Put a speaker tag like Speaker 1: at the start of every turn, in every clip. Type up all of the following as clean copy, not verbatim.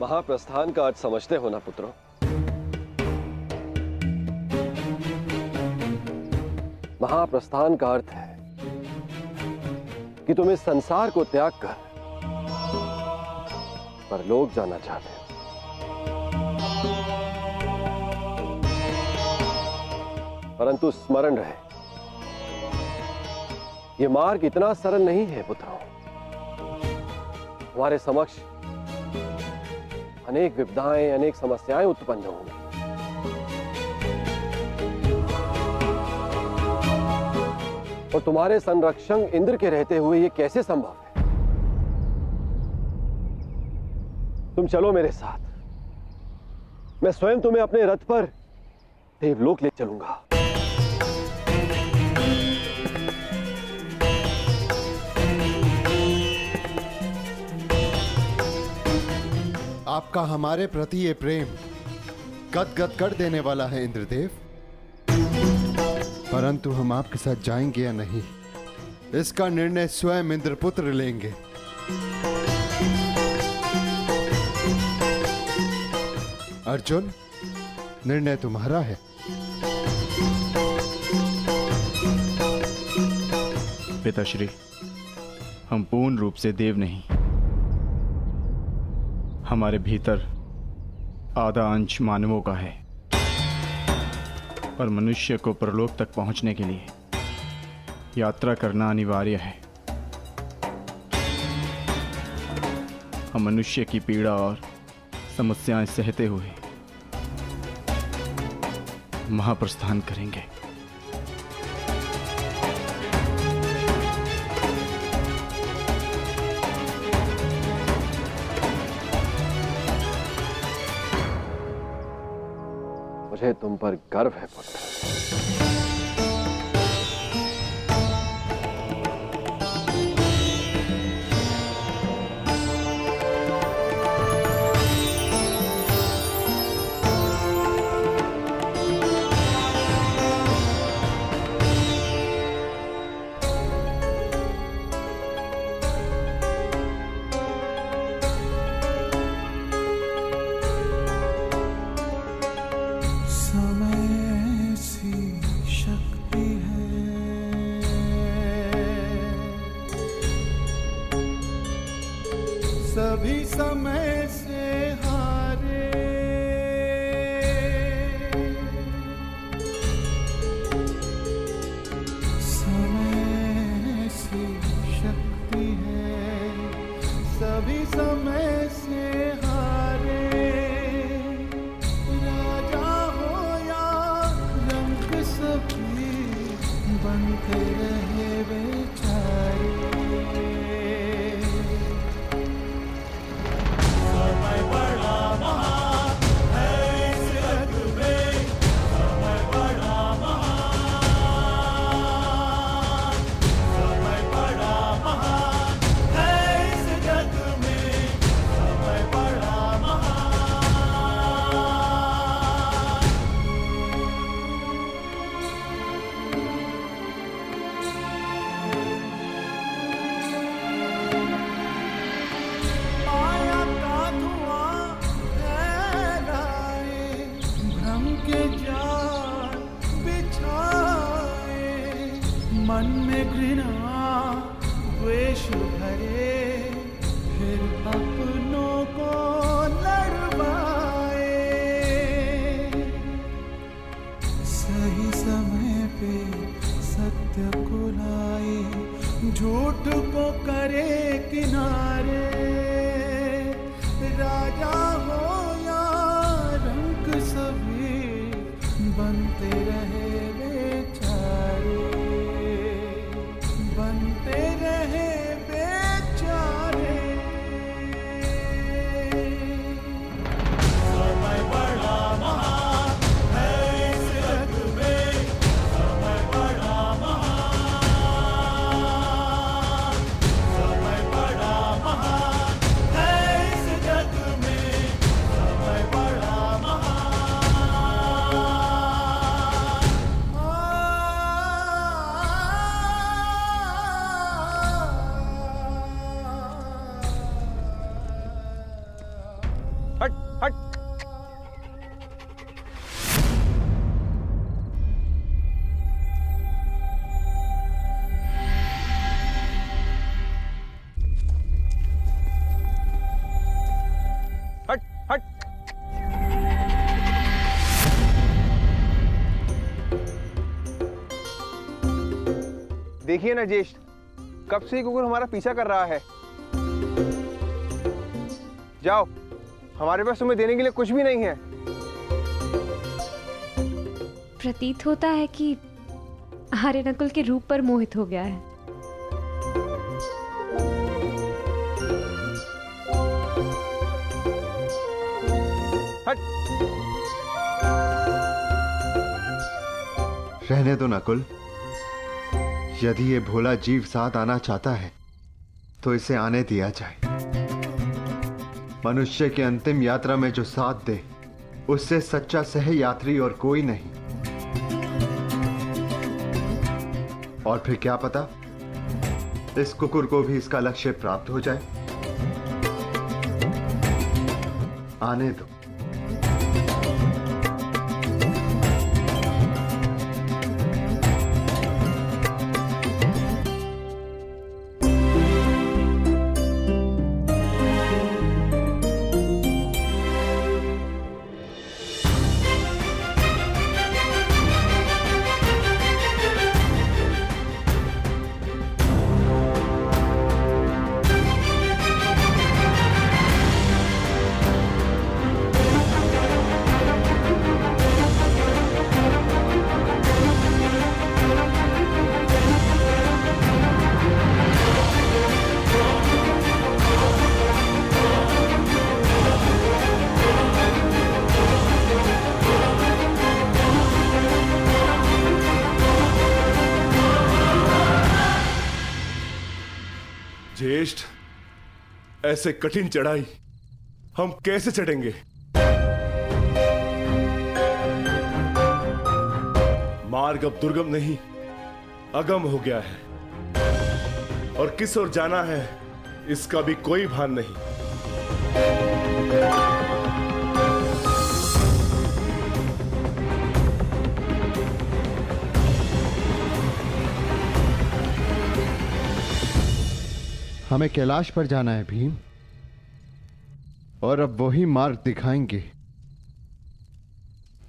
Speaker 1: महाप्रस्थान का अर्थ समझते हो ना पुत्रों? महाप्रस्थान का अर्थ है कि तुम इस संसार को त्याग कर परलोक जाना चाहते हो। परंतु स्मरण रहे, यह मार्ग इतना सरल नहीं है पुत्रों। हमारे समक्ष अनेक विपदाएं, अनेक समस्याएं उत्पन्न होंगी। और तुम्हारे संरक्षक इंद्र के रहते हुए यह कैसे संभव है? तुम चलो मेरे साथ, मैं स्वयं तुम्हें अपने रथ पर देवलोक ले चलूंगा।
Speaker 2: आपका हमारे प्रति ये प्रेम गदगद कर देने वाला है इंद्रदेव, परंतु हम आपके साथ जाएंगे या नहीं, इसका निर्णय स्वयं इंद्रपुत्र लेंगे। अर्जुन, निर्णय तुम्हारा है।
Speaker 3: पिताश्री, हम पूर्ण रूप से देव नहीं, हमारे भीतर आधा अंश मानवों का है और मनुष्य को परलोक तक पहुंचने के लिए यात्रा करना अनिवार्य है। हम मनुष्य की पीड़ा और समस्याएं सहते हुए महाप्रस्थान करेंगे।
Speaker 1: मुझे तुम पर गर्व है पुत्र।
Speaker 4: सभी समय से हारे, समय से शक्ति है, सभी समय से हारे। राजा हो या रंग सभी बनते रहे बेचारे। मन में घृणा द्वेष भरे, फिर अपनों को लड़वाए। सही समय पे सत्य को लाए, झूठ को करे किनारे। राजा हो या रंक सभी बनते रहे बेचारे, बनते रहे बेचारे। समय बड़ा महान है इस जग में, समय बड़ा महान, समय बड़ा महान है इस जग में, समय बड़ा महान।
Speaker 1: हट हट। हट हट।
Speaker 5: देखिए ना ज्येष्ठ, कब से ये कुकुर हमारा पीछा कर रहा है। जाओ, हमारे पास तुम्हें देने के लिए कुछ भी नहीं है।
Speaker 6: प्रतीत होता है कि आर्य नकुल के रूप पर मोहित हो गया है।
Speaker 5: हट।
Speaker 2: रहने दो नकुल। यदि ये भोला जीव साथ आना चाहता है तो इसे आने दिया जाए। मनुष्य की अंतिम यात्रा में जो साथ दे उससे सच्चा सह यात्री और कोई नहीं। और फिर क्या पता इस कुकुर को भी इसका लक्ष्य प्राप्त हो जाए। आने दो।
Speaker 4: ज्येष्ठ, ऐसे कठिन चढ़ाई हम कैसे चढ़ेंगे? मार्ग अब दुर्गम नहीं, अगम हो गया है और किस ओर जाना है इसका भी कोई भान नहीं।
Speaker 2: हमें कैलाश पर जाना है भीम, और अब वही मार्ग दिखाएंगे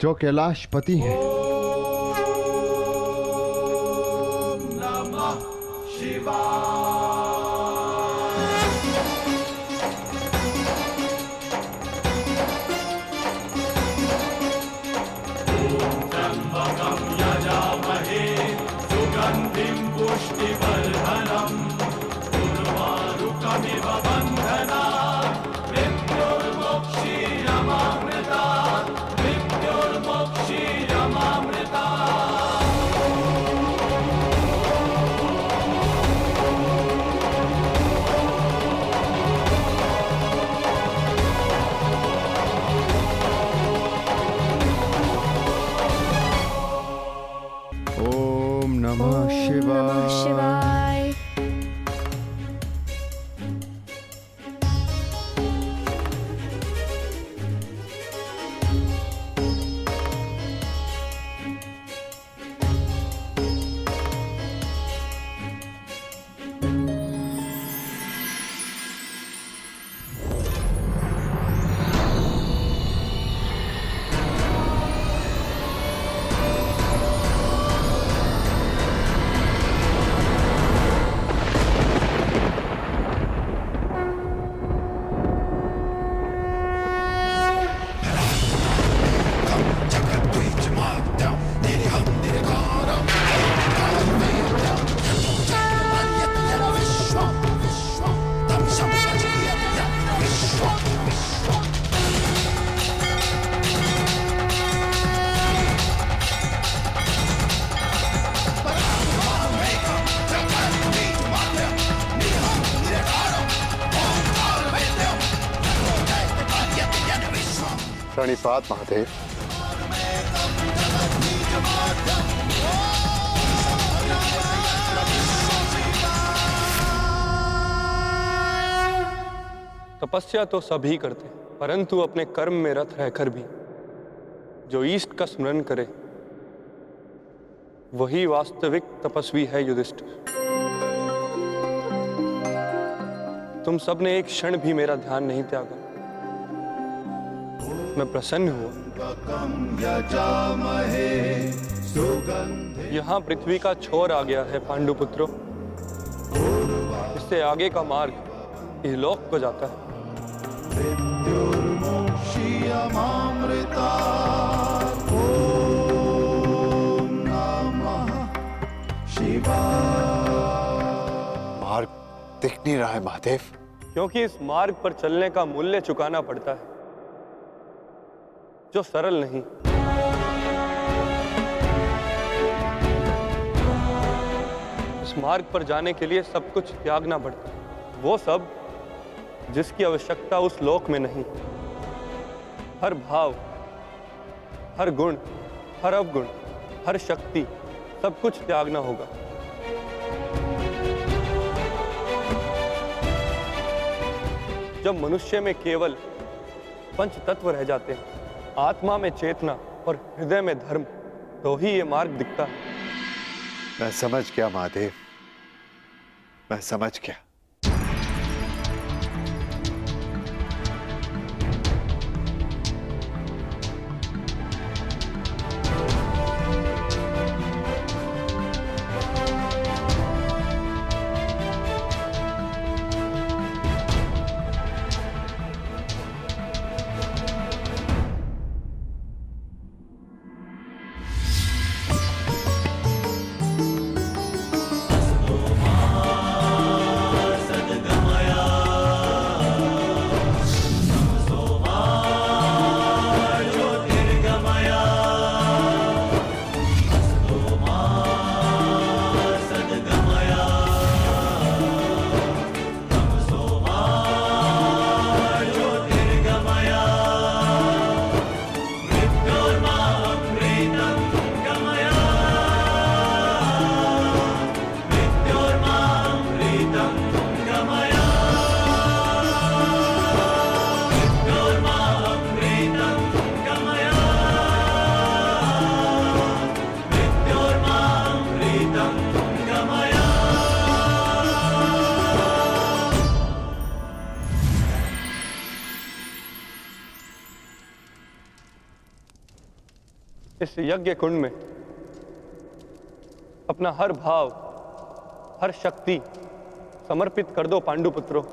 Speaker 2: जो कैलाशपति हैं। ओम नमः शिवाय।
Speaker 6: शिवाय।
Speaker 2: प्रणिपात महादेव।
Speaker 1: तपस्या तो सभी करते हैं,
Speaker 7: परंतु अपने कर्म में रत रहकर भी जो ईष्ट का स्मरण करे वही वास्तविक तपस्वी है युधिष्ठिर। तुम सबने एक क्षण भी मेरा ध्यान नहीं त्यागा। मैं प्रसन्न हुआ। यहाँ पृथ्वी का छोर आ गया है पांडुपुत्रों। इससे आगे का मार्ग इहलोक को जाता है।
Speaker 2: मार्ग दिख नहीं रहा है महादेव।
Speaker 7: क्योंकि इस मार्ग पर चलने का मूल्य चुकाना पड़ता है जो सरल नहीं। इस मार्ग पर जाने के लिए सब कुछ त्यागना पड़ता है, वो सब जिसकी आवश्यकता उस लोक में नहीं। हर भाव, हर गुण, हर अवगुण, हर शक्ति, सब कुछ त्यागना होगा। जब मनुष्य में केवल पंच तत्व रह जाते हैं, आत्मा में चेतना और हृदय में धर्म, तो ही ये मार्ग दिखता है।
Speaker 2: मैं समझ गया महादेव, मैं समझ गया।
Speaker 7: इस यज्ञ कुंड में अपना हर भाव, हर शक्ति समर्पित कर दो पांडुपुत्रों।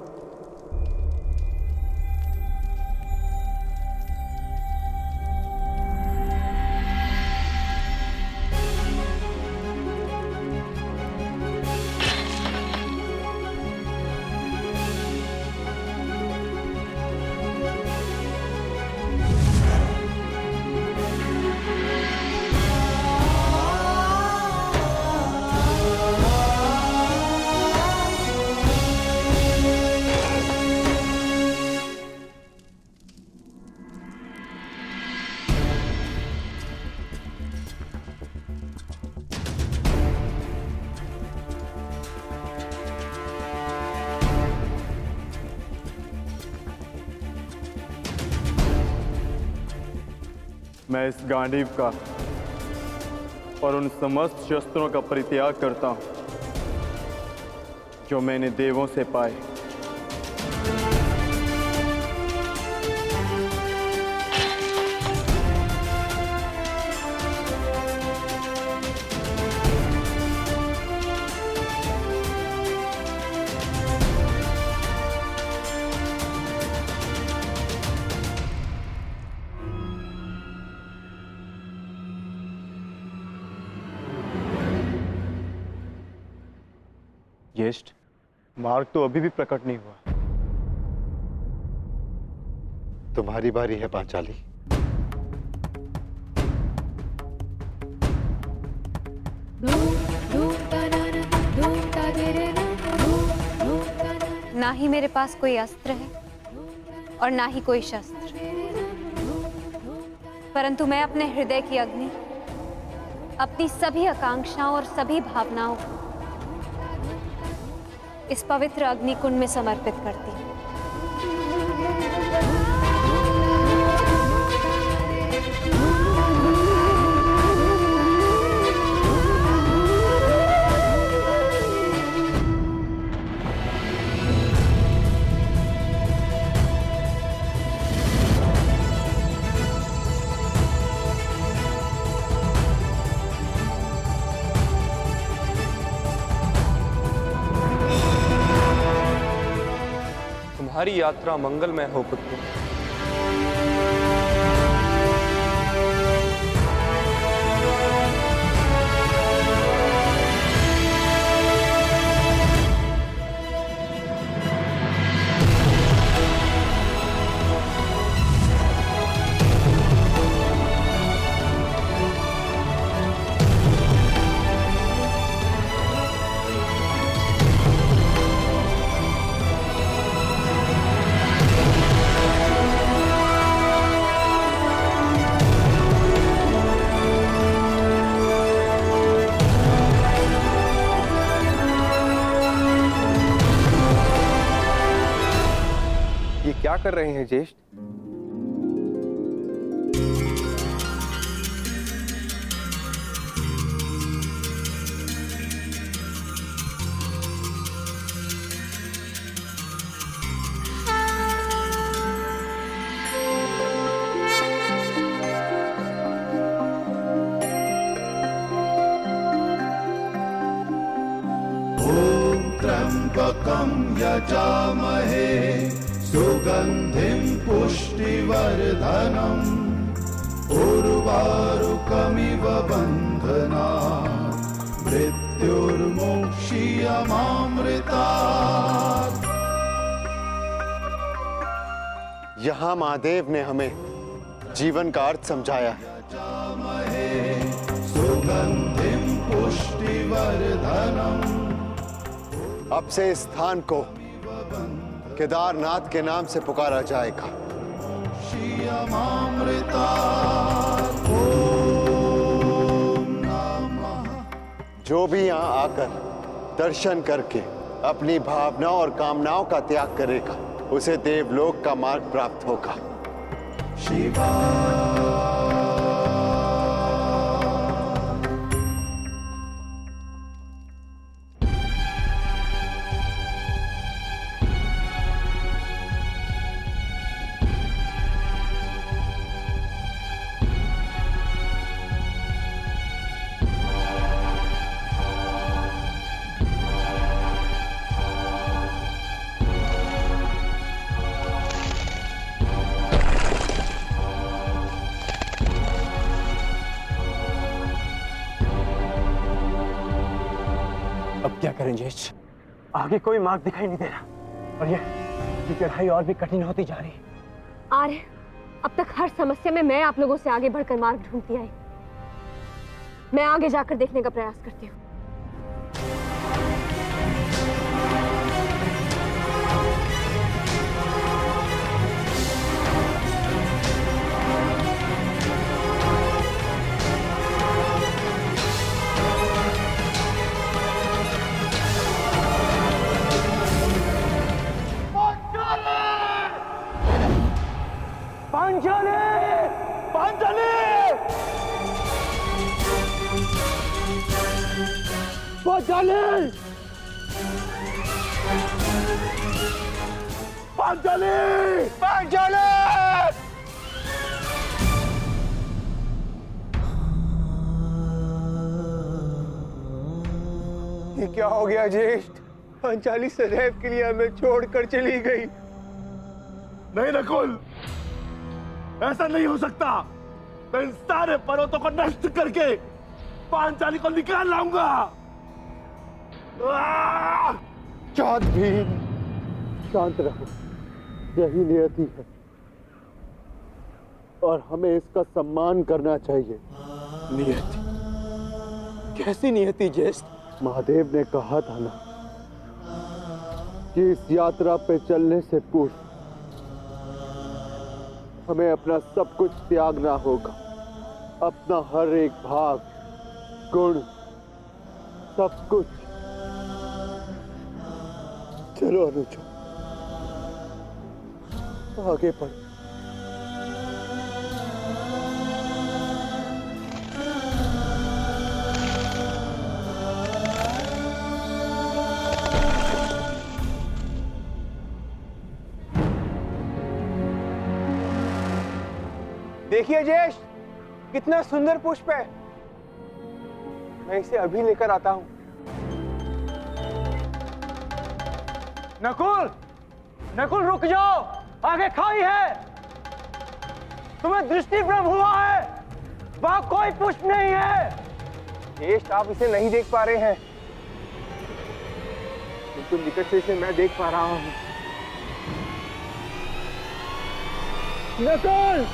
Speaker 3: मैं इस गांडीव का और उन समस्त शस्त्रों का परित्याग करता हूं जो मैंने देवों से पाए। ज्येष्ठ, मार्ग तो अभी भी प्रकट नहीं हुआ।
Speaker 2: तुम्हारी बारी है पांचाली।
Speaker 6: ना ही मेरे पास कोई अस्त्र है और ना ही कोई शस्त्र, परंतु मैं अपने हृदय की अग्नि, अपनी सभी आकांक्षाओं और सभी भावनाओं को इस पवित्र अग्निकुंड में समर्पित करती हूँ।
Speaker 7: तुम्हारी यात्रा मंगलमय हो पुत्र।
Speaker 5: ये क्या कर रहे हैं ज्येष्ठ?
Speaker 2: त्र्यंबकं यजामहे सुगंधिं पुष्टिवर्धनम् उर्वारुकमिव बन्धनात् मृत्युर्मुक्षीयमामृतात्।
Speaker 8: यहाँ महादेव ने हमें जीवन का अर्थ समझाया है।
Speaker 2: सुगंधिं पुष्टिवर्धनम्।
Speaker 8: अब से इस स्थान को केदारनाथ के नाम से पुकारा जाएगा। जो भी यहाँ आकर दर्शन करके अपनी भावनाओं और कामनाओं का त्याग करेगा उसे देवलोक का मार्ग प्राप्त होगा।
Speaker 9: अब क्या करें ज्येष्ठ? आगे कोई मार्ग दिखाई नहीं दे रहा और ये चढ़ाई और भी कठिन होती जा रही है।
Speaker 6: आर्य, अब तक हर समस्या में मैं आप लोगों से आगे बढ़कर मार्ग ढूंढती आई। मैं आगे जाकर देखने का प्रयास करती हूँ।
Speaker 5: ये क्या हो गया ज्येष्ठ? पांचाली सदैव के लिए हमें छोड़कर चली गई।
Speaker 4: नहीं नकुल, ऐसा नहीं हो सकता। मैं इन सारे पर्वतों को नष्ट करके पांचाली को निकाल लाऊंगा।
Speaker 8: चाँद भी शांत रहो, यही नियति है और हमें इसका सम्मान करना चाहिए।
Speaker 9: नियति? कैसी नियति ज्येष्ठ?
Speaker 8: महादेव ने कहा था ना कि इस यात्रा पे चलने से पूर्व हमें अपना सब कुछ त्यागना होगा। अपना हर एक भाग, गुण, सब कुछ। चलो अनुज, आगे बढ़।
Speaker 5: देखिए ज्येष्ठ, कितना सुंदर पुष्प है। मैं इसे अभी लेकर आता हूं। नकुल,
Speaker 9: नकुल रुक जाओ, आगे खाई है। तुम्हें दृष्टि भ्रम हुआ है, वहां कोई पुष्प नहीं है। ज्येष्ठ, आप इसे नहीं देख पा रहे हैं, बिल्कुल निकट से इसे मैं देख पा रहा हूं। नकुल!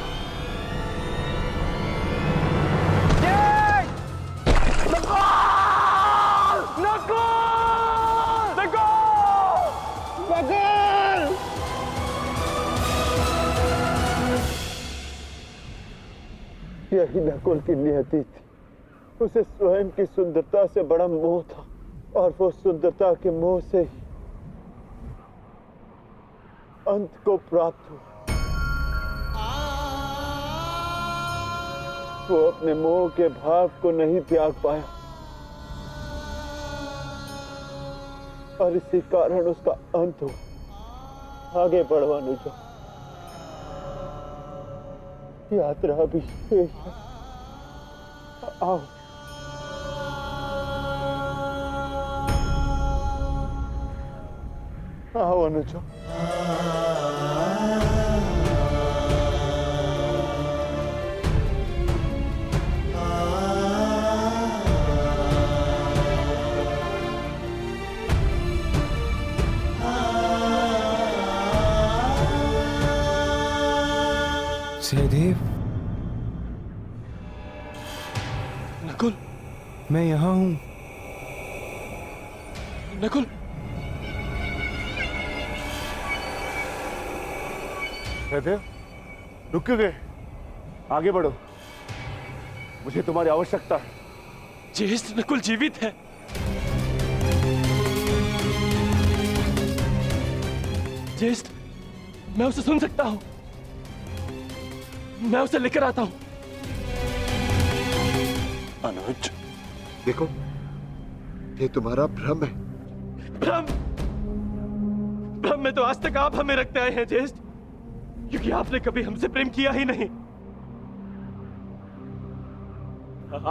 Speaker 8: यही नकुल की नियति थी। उसे स्वयं की सुंदरता से बड़ा मोह था और वो सुंदरता के मोह से ही अंत को प्राप्त हुआ। वो अपने मोह के भाव को नहीं त्याग पाया और इसी कारण उसका अंत हुआ। आगे बढ़ो अनुजा, यात्रा भी शेष है। आओ। आओ अनुजा।
Speaker 9: सहदेव,
Speaker 1: नकुल,
Speaker 9: मैं यहाँ हूँ।
Speaker 1: नकुल,
Speaker 4: सहदेव, रुक क्यों गए? आगे बढ़ो, मुझे तुम्हारी आवश्यकता है।
Speaker 1: ज्येष्ठ नकुल जीवित है। ज्येष्ठ, मैं उसे सुन सकता हूं। मैं उसे लेकर आता हूं।
Speaker 8: अनुज, देखो, ये तुम्हारा भ्रम है।
Speaker 1: भ्रम? भ्रम में तो आज तक आप हमें रखते आए हैं ज्येष्ठ, क्योंकि आपने कभी हमसे प्रेम किया ही नहीं।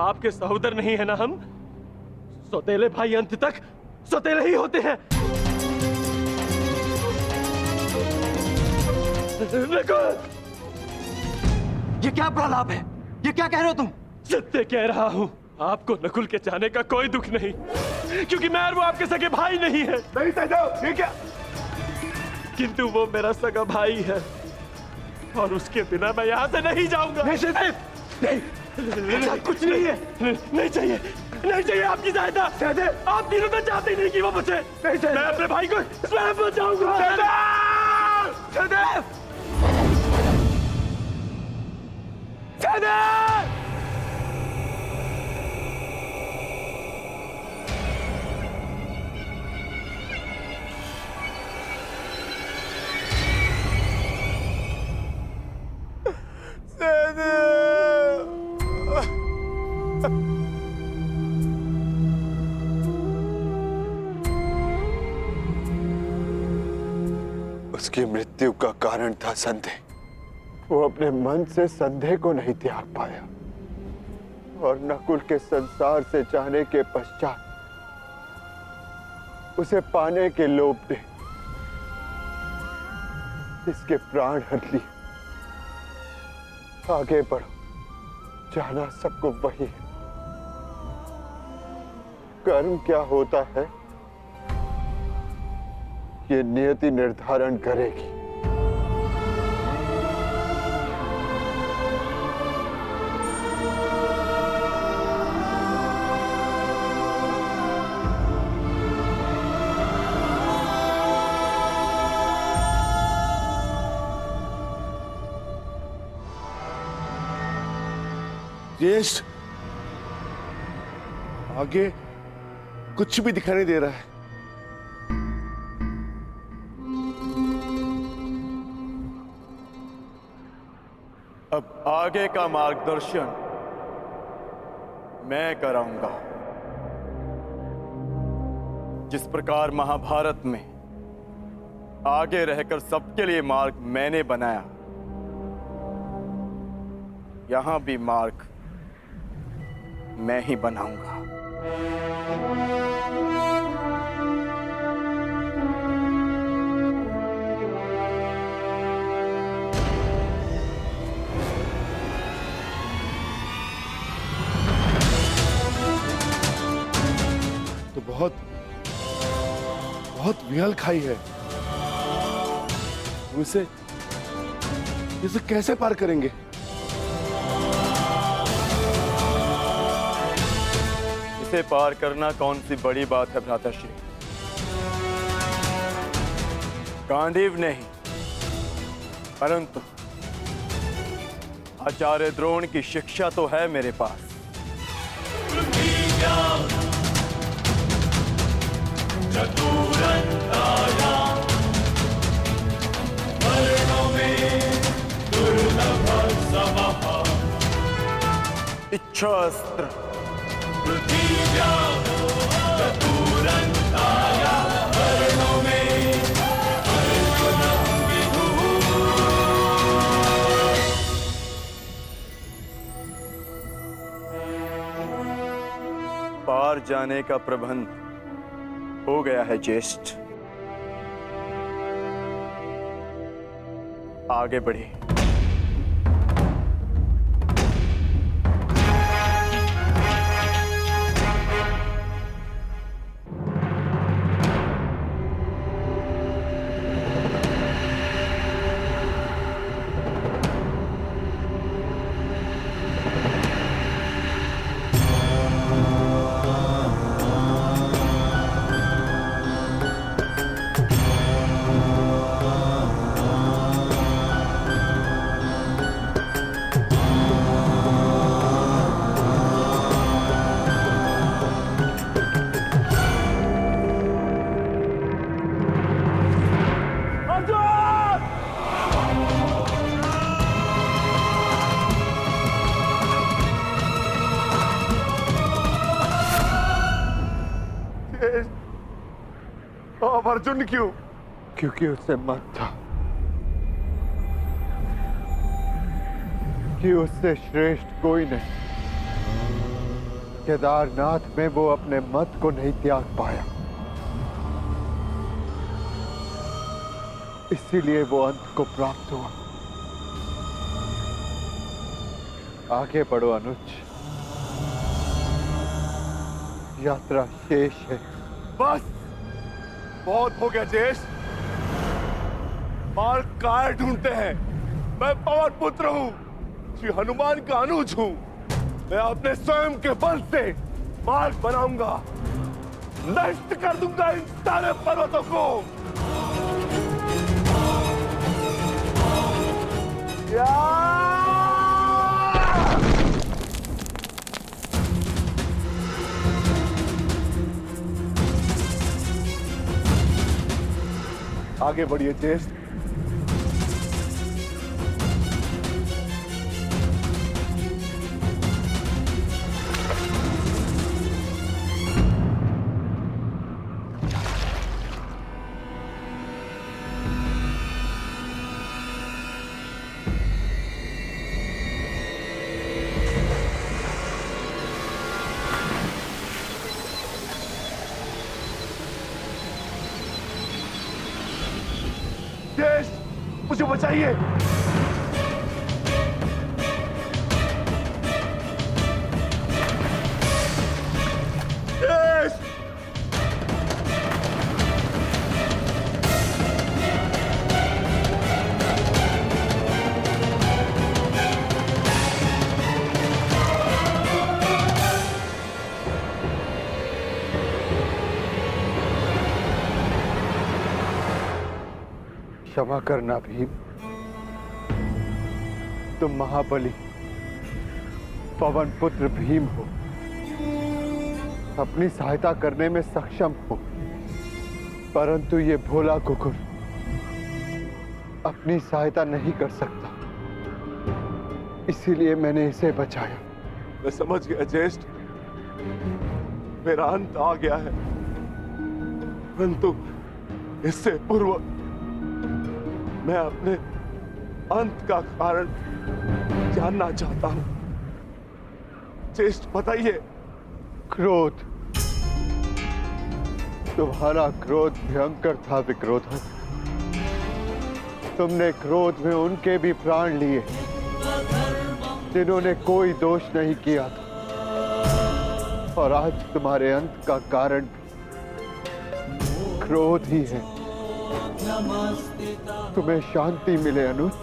Speaker 1: आपके सहोदर नहीं है ना हम? सौतेले भाई अंत तक सौतेले ही होते हैं। नकुल!
Speaker 9: ये क्या प्रलाप है? ये क्या कह रहे हो तुम?
Speaker 1: सत्य कह रहा हूं। आपको नकुल के जाने का कोई दुख नहीं, क्योंकि मैं और वो आपके सगे भाई नहीं है।
Speaker 4: नहीं सहदेव, ये क्या?
Speaker 1: किंतु वो मेरा सगा भाई है और उसके बिना मैं यहाँ से नहीं जाऊंगा।
Speaker 4: नहीं सहदेव, नहीं,
Speaker 1: ऐसा कुछ नहीं है। नहीं चाहिए, नहीं चाहिए आपकी सहायता।
Speaker 4: सहदेव,
Speaker 1: आप तीनों तो चाहते ही नहीं कि वो बचे।
Speaker 4: नहीं सहदेव,
Speaker 1: मैं अपने भाई को स्वयं बचाऊंगा।
Speaker 4: सहदेव, सहदेव,
Speaker 1: सहदेव!
Speaker 8: उसकी मृत्यु का कारण था संदेह। वो अपने मन से संदेह को नहीं त्याग पाया और नकुल के संसार से जाने के पश्चात उसे पाने के लोभ ने इसके प्राण हर लिए। आगे बढ़ो, जाना सबको वही है। कर्म क्या होता है ये नियति निर्धारण करेगी।
Speaker 4: ज्येष्ठ, आगे कुछ भी दिखाई नहीं दे रहा है।
Speaker 3: अब आगे का मार्गदर्शन मैं कराऊंगा। जिस प्रकार महाभारत में आगे रहकर सबके लिए मार्ग मैंने बनाया, यहां भी मार्ग मैं ही बनाऊंगा।
Speaker 4: बहुत बहुत विहल खाई है। हम इसे कैसे पार करेंगे?
Speaker 3: इसे पार करना कौन सी बड़ी बात है भ्राताश्री। गांडीव नहीं, परंतु आचार्य द्रोण की शिक्षा तो है मेरे पास। इच्छास्त्र पार जाने का प्रबंध हो गया है ज्येष्ठ। आगे बढ़े।
Speaker 4: अब अर्जुन क्यों?
Speaker 8: क्योंकि उससे मत था कि उससे श्रेष्ठ कोई नहीं। केदारनाथ में वो अपने मत को नहीं त्याग पाया, इसीलिए वो अंत को प्राप्त हुआ। आगे बढ़ो अनुज, यात्रा शेष है।
Speaker 4: बस बहुत हो गया ज्येष्ठ। मार्ग काय ढूंढते हैं? मैं पवन पुत्र हूँ, श्री हनुमान का अनुज हूँ। मैं अपने स्वयं के बल से मार्ग बनाऊंगा, नष्ट कर दूंगा इन सारे पर्वतों को। आगे बढ़िए ज्येष्ठ। मुझे बचाइए।
Speaker 8: क्षमा करना भीम, तुम महाबली पवन पुत्र भीम हो, अपनी सहायता करने में सक्षम हो, परंतु ये भोला कुकुर अपनी सहायता नहीं कर सकता, इसीलिए मैंने इसे बचाया।
Speaker 4: मैं समझ गया ज्येष्ठ, मेरा अंत आ गया है, परंतु इससे पूर्व मैं अपने अंत का कारण जानना चाहता हूं। ज्येष्ठ बताइए।
Speaker 8: क्रोध, तुम्हारा क्रोध भयंकर था विक्रोधन। तुमने क्रोध में उनके भी प्राण लिए जिन्होंने कोई दोष नहीं किया था, और आज तुम्हारे अंत का कारण क्रोध ही है। तुम्हें शांति मिले अनुज।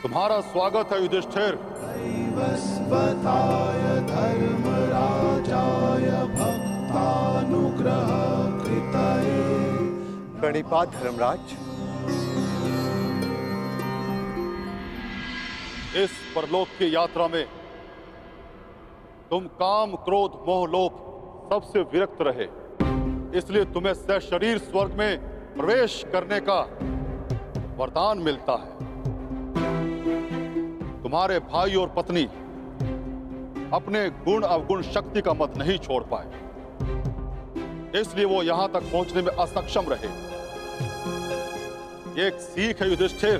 Speaker 10: तुम्हारा स्वागत है युधिष्ठिर।
Speaker 8: प्रणिपात धर्मराज।
Speaker 10: इस परलोक की यात्रा में तुम काम, क्रोध, मोह, लोभ सबसे विरक्त रहे, इसलिए तुम्हें सशरीर स्वर्ग में प्रवेश करने का वरदान मिलता है। तुम्हारे भाई और पत्नी अपने गुण अवगुण शक्ति का मत नहीं छोड़ पाए, इसलिए वो यहां तक पहुंचने में असक्षम रहे। ये एक सीख है युधिष्ठिर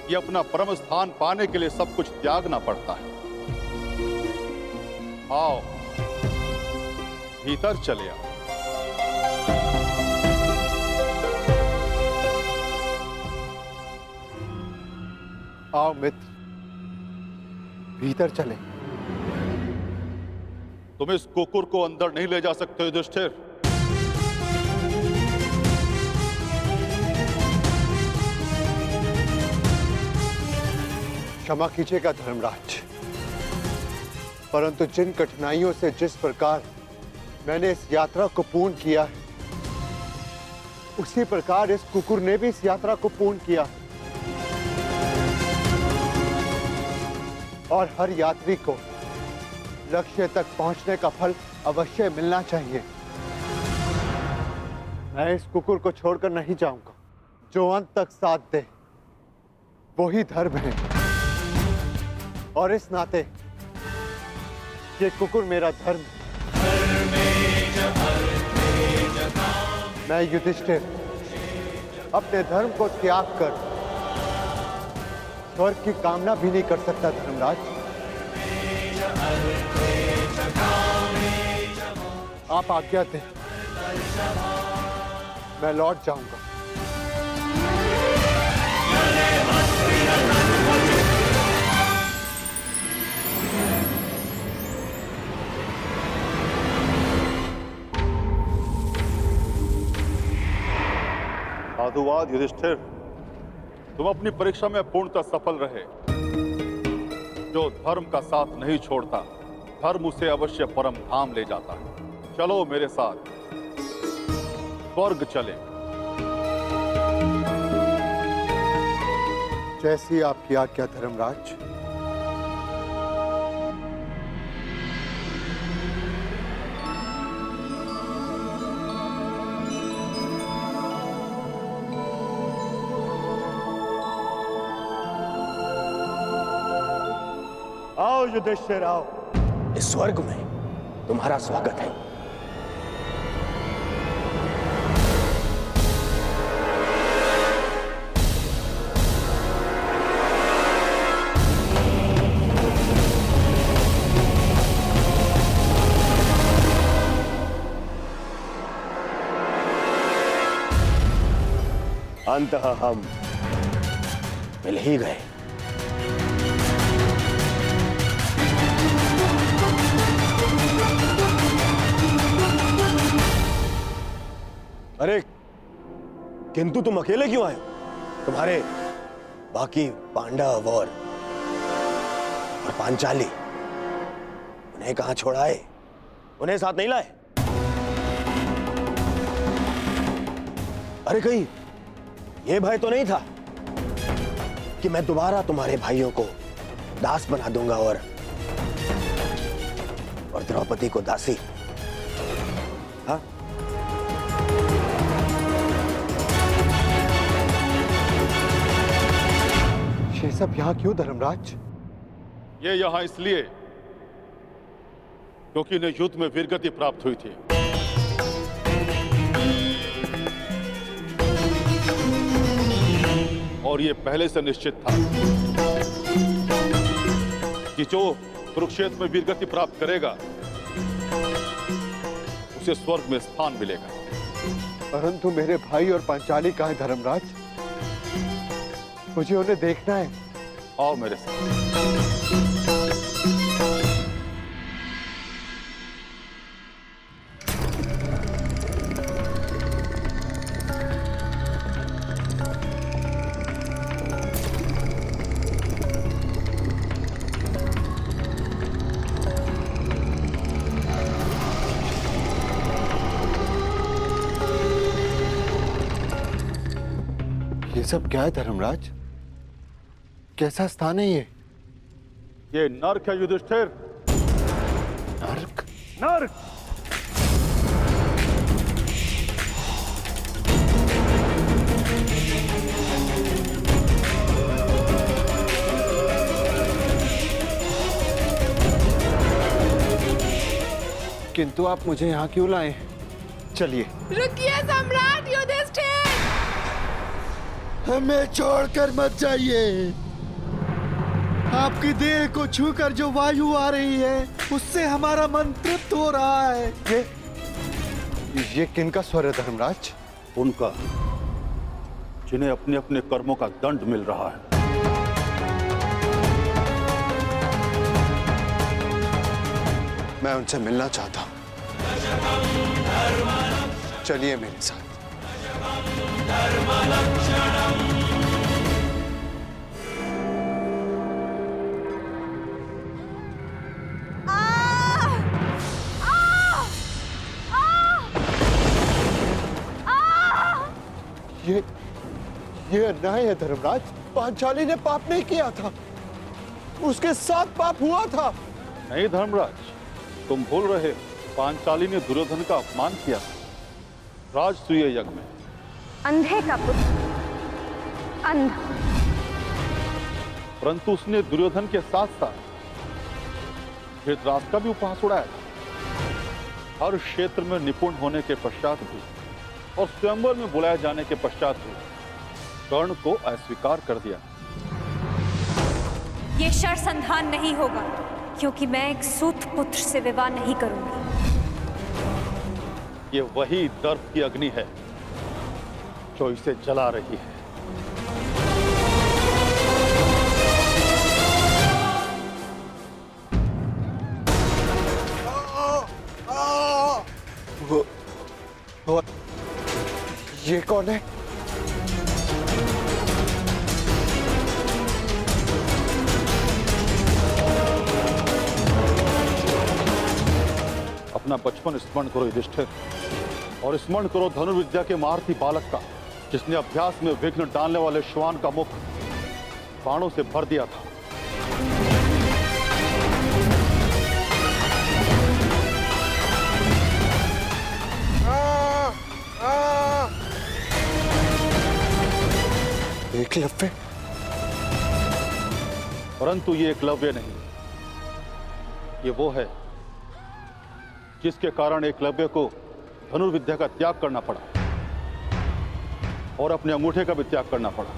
Speaker 10: कि अपना परम स्थान पाने के लिए सब कुछ त्यागना पड़ता है। आओ भीतर चले आओ।
Speaker 8: आओ मित्र, भीतर चले।
Speaker 10: तुम इस कुकुर को अंदर नहीं ले जा सकते युधिष्ठिर।
Speaker 8: क्षमा कीजिएगा धर्मराज, परंतु जिन कठिनाइयों से जिस प्रकार मैंने इस यात्रा को पूर्ण किया है, उसी प्रकार इस कुकुर ने भी इस यात्रा को पूर्ण किया है। और हर यात्री को लक्ष्य तक पहुंचने का फल अवश्य मिलना चाहिए। मैं इस कुकुर को छोड़कर नहीं जाऊंगा। जो अंत तक साथ दे वही धर्म है, और इस नाते ये कुकुर मेरा धर्म है। मैं युधिष्ठिर अपने धर्म को त्याग कर स्वर्ग की कामना भी नहीं कर सकता धर्मराज। आप आज्ञा दें, मैं लौट जाऊंगा।
Speaker 10: साधुवाद युधिष्ठिर, तुम अपनी परीक्षा में पूर्णतः सफल रहे। जो धर्म का साथ नहीं छोड़ता, धर्म उसे अवश्य परम धाम ले जाता है। चलो मेरे साथ स्वर्ग चले।
Speaker 8: जैसी आपकी आज्ञा धर्मराज।
Speaker 4: आओ युधिष्ठिर आओ।
Speaker 9: इस स्वर्ग में तुम्हारा स्वागत है।
Speaker 4: अंततः हम
Speaker 9: मिल ही गए।
Speaker 4: अरे किंतु तुम अकेले क्यों आए? तुम्हारे बाकी पांडव और पांचाली उन्हें कहां छोड़ाए? उन्हें साथ नहीं लाए? अरे कहीं ये भय तो नहीं था कि मैं दोबारा तुम्हारे भाइयों को
Speaker 11: दास बना दूंगा और द्रौपदी को दासी। हाँ?
Speaker 8: ये सब यहाँ क्यों धर्मराज?
Speaker 10: ये यहां इसलिए क्योंकि इन्हें युद्ध में वीरगति प्राप्त हुई थी। और ये पहले से निश्चित था कि जो कुरुक्षेत्र में वीरगति प्राप्त करेगा उसे स्वर्ग में स्थान मिलेगा।
Speaker 8: परंतु मेरे भाई और पांचाली कहाँ है धर्मराज? मुझे उन्हें देखना है।
Speaker 10: आओ मेरे साथ।
Speaker 8: ये सब क्या है धर्मराज? कैसा स्थान है ये?
Speaker 10: ये नर्क है युधिष्ठिर।
Speaker 8: नर्क?
Speaker 10: नर्क।
Speaker 8: किंतु आप मुझे यहाँ क्यों लाए? चलिए।
Speaker 12: रुकिए सम्राट युधिष्ठिर!
Speaker 2: हमें छोड़कर मत जाइए। आपकी देह को छूकर जो वायु आ रही है उससे हमारा मन तृप्त हो रहा है।
Speaker 8: ये किनका स्वर है धर्मराज?
Speaker 10: उनका, जिन्हें अपने अपने कर्मों का दंड मिल रहा है।
Speaker 8: मैं उनसे मिलना चाहता हूं। चलिए मेरे साथ। ये अन्याय है धर्मराज। पांचाली ने पाप नहीं किया था, उसके साथ पाप हुआ था।
Speaker 10: नहीं धर्मराज, तुम भूल रहे हो। पांचाली ने दुर्योधन का अपमान किया राजसूय यज्ञ में।
Speaker 6: अंधे का पुत्र अंधा।
Speaker 10: परंतु उसने दुर्योधन के साथ साथ धृतराष्ट्र का भी उपहास उड़ाया था। हर क्षेत्र में निपुण होने के पश्चात भी और स्वयंवर में बुलाए जाने के पश्चात भी कर्ण को अस्वीकार कर दिया।
Speaker 13: ये शरसंधान नहीं होगा, क्योंकि मैं एक सूत पुत्र से विवाह नहीं करूंगी।
Speaker 10: ये वही दर्प की अग्नि है जो इसे जला रही है।
Speaker 8: वो ये कौन है?
Speaker 10: अपना बचपन स्मरण करो युधिष्ठिर, और स्मरण करो धनुर्विद्या के महारथी बालक का, जिसने अभ्यास में विघ्न डालने वाले श्वान का मुख बाणों से भर दिया था।
Speaker 8: एकलव्य?
Speaker 10: परंतु ये एकलव्य नहीं, ये वो है जिसके कारण एकलव्य को धनुर्विद्या का त्याग करना पड़ा और अपने अंगूठे का भी त्याग करना पड़ा।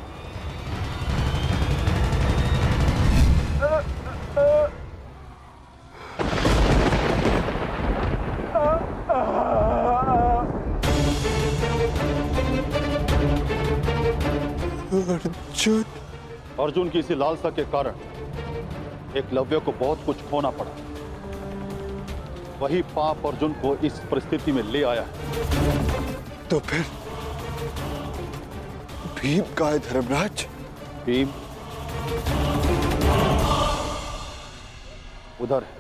Speaker 8: अर्जुन।
Speaker 10: अर्जुन की इसी लालसा के कारण एकलव्य को बहुत कुछ खोना पड़ा। वही पाप अर्जुन को इस परिस्थिति में ले आया है।
Speaker 8: तो फिर भीम का है धर्मराज?
Speaker 10: भीम उधर है।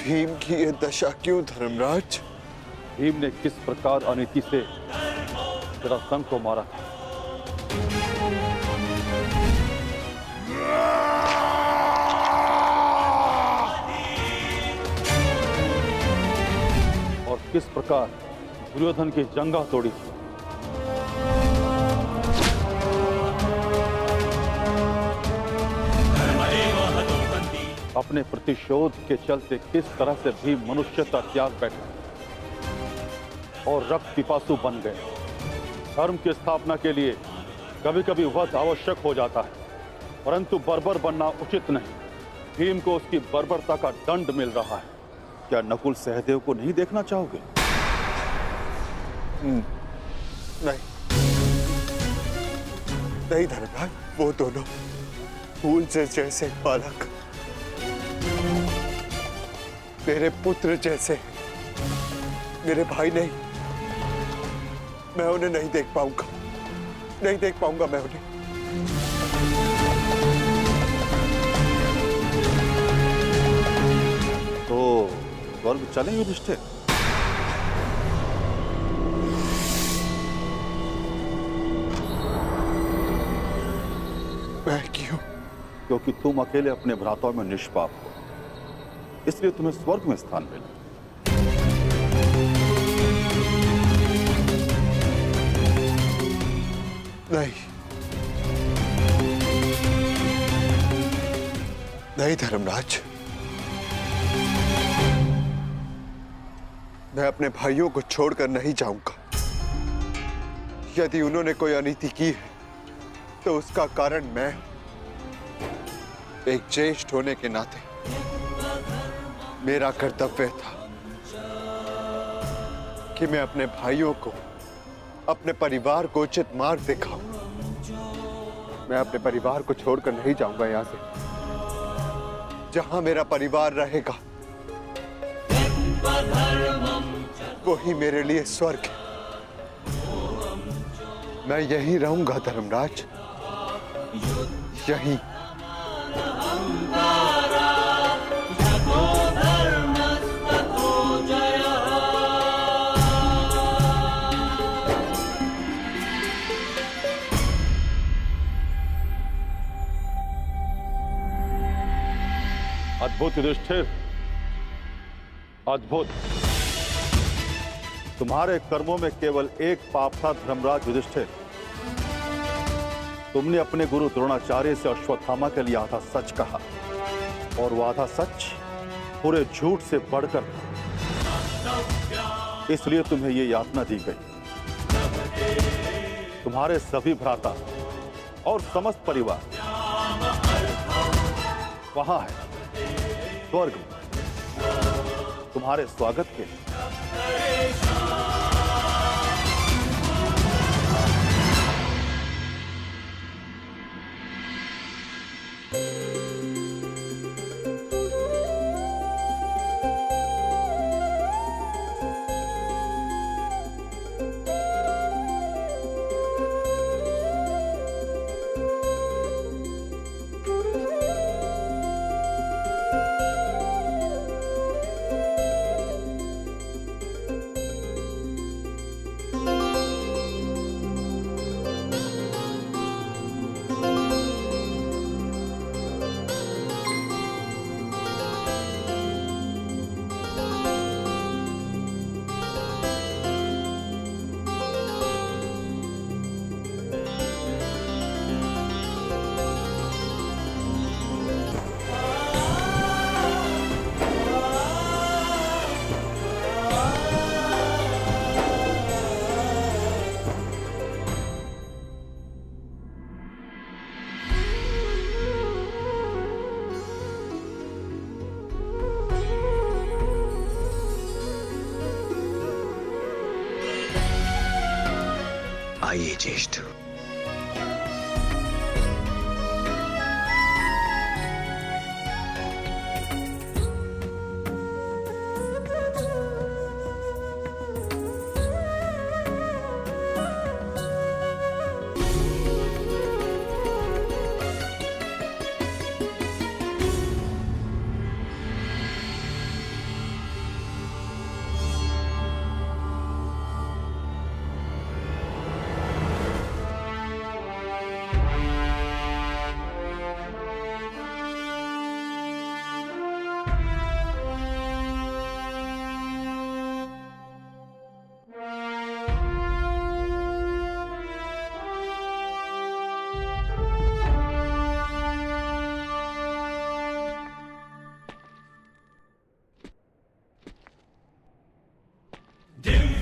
Speaker 8: भीम की ये दशा क्यों धर्मराज?
Speaker 10: भीम ने किस प्रकार अनीति से जरासंध को मारा था, और किस प्रकार दुर्योधन की जंगा तोड़ी थी। अपने प्रतिशोध के चलते किस तरह से भीम मनुष्यता त्याग बैठे और रक्त पिपासु बन गए। धर्म की स्थापना के लिए कभी कभी वध आवश्यक हो जाता है, परंतु बर्बर बनना उचित नहीं। भीम को उसकी बर्बरता का दंड मिल रहा है। क्या नकुल सहदेव को नहीं देखना चाहोगे?
Speaker 8: नहीं नहीं धर्मराज, वो दोनों फूल से जैसे बालक, मेरे पुत्र जैसे, मेरे भाई नहीं। मैं उन्हें नहीं देख पाऊंगा, नहीं देख पाऊंगा मैं उन्हें।
Speaker 10: तो स्वर्ग चलें युधिष्ठिर?
Speaker 8: मैं क्यों?
Speaker 10: क्योंकि तुम अकेले अपने भ्राताओं में निष्पाप हो, इसलिए तुम्हें स्वर्ग में स्थान मिला।
Speaker 8: नहीं नहीं धर्मराज, मैं अपने भाइयों को छोड़कर नहीं जाऊंगा। यदि उन्होंने कोई अनीति की है तो उसका कारण मैं, एक ज्येष्ठ होने के नाते मेरा कर्तव्य था कि मैं अपने भाइयों को, अपने परिवार को उचित मार्ग दिखाऊं। मैं अपने परिवार को छोड़कर नहीं जाऊंगा यहां से। जहां मेरा परिवार रहेगा वही मेरे लिए स्वर्ग है। मैं यहीं रहूंगा धर्मराज, यहीं।
Speaker 10: अद्भुत युधिष्ठिर, अद्भुत। तुम्हारे कर्मों में केवल एक पाप था धर्मराज युधिष्ठिर। तुमने अपने गुरु द्रोणाचार्य से अश्वत्थामा के लिए आधा सच कहा, और वो आधा सच पूरे झूठ से बढ़कर था। इसलिए तुम्हें ये यातना दी गई। तुम्हारे सभी भ्राता और समस्त परिवार वहां है, स्वर्ग में, तुम्हारे स्वागत के लिए।
Speaker 11: आइए ज्येष्ठ।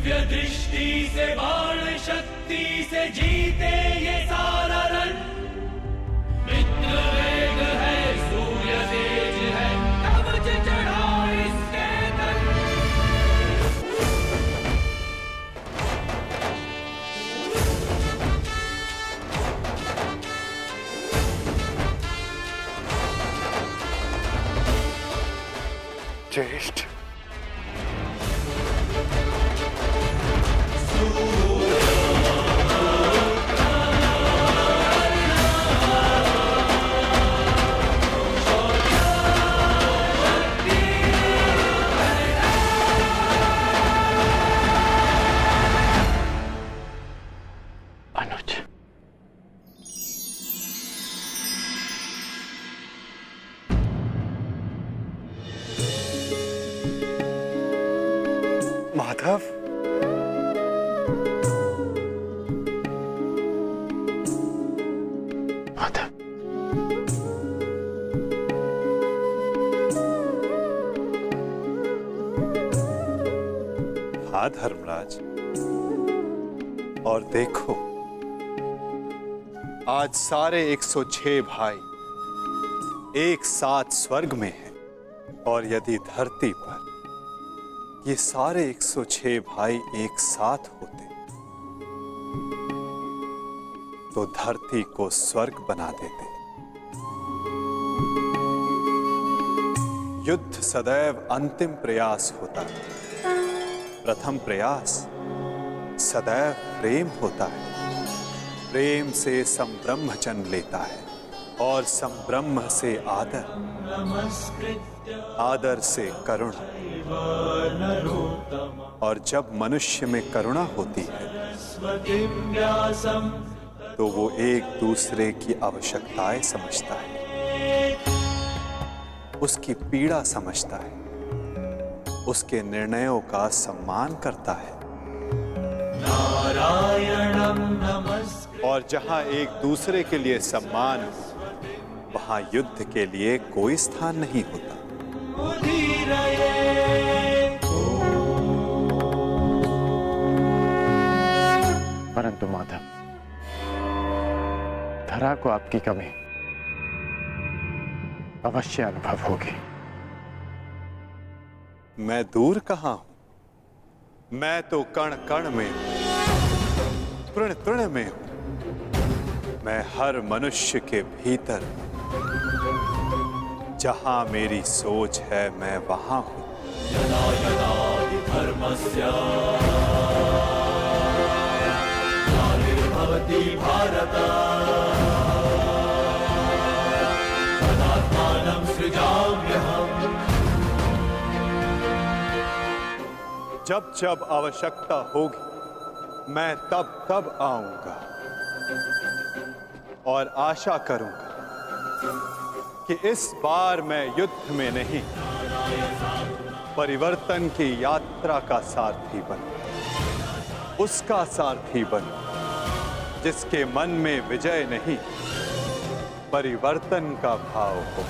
Speaker 14: दिव्य दृष्टि से बाण शक्ति से जीते ये सारा रण। मित्र वेग है सूर्य तेज है कवच चढ़ा इसके तन।
Speaker 8: ज्येष्ठ
Speaker 2: अनुज,
Speaker 8: माधव,
Speaker 2: माधव,
Speaker 8: हाँ धर्मराज, और देखो आज सारे 106 भाई एक साथ स्वर्ग में हैं, और यदि धरती पर ये सारे 106 भाई एक साथ होते तो धरती को स्वर्ग बना देते। युद्ध सदैव अंतिम प्रयास होता है। प्रथम प्रयास सदैव प्रेम होता है। प्रेम से संब्रह्म जन्म लेता है और संब्रह्म से आदर, आदर से करुणा, और जब मनुष्य में करुणा होती है तो वो एक दूसरे की आवश्यकताएं समझता है, उसकी पीड़ा समझता है, उसके निर्णयों का सम्मान करता है। और जहां एक दूसरे के लिए सम्मान हो वहां युद्ध के लिए कोई स्थान नहीं होता।
Speaker 2: परंतु माधव, धरा को आपकी कमी अवश्य अनुभव होगी।
Speaker 8: मैं दूर कहां हूं, मैं तो कण कण में हूं, तृण तृण में हूं। मैं हर मनुष्य के भीतर हूं। जहां मेरी सोच है मैं वहां हूं।
Speaker 14: यदा यदा धर्मस्य ग्लानिर्भवति भारत तदात्मानं सृजाम्यहम्।
Speaker 8: जब जब आवश्यकता होगी मैं तब तब आऊंगा और आशा करूंगा कि इस बार मैं युद्ध में नहीं परिवर्तन की यात्रा का सारथी बनूं, उसका सारथी बनूं जिसके मन में विजय नहीं परिवर्तन का भाव हो।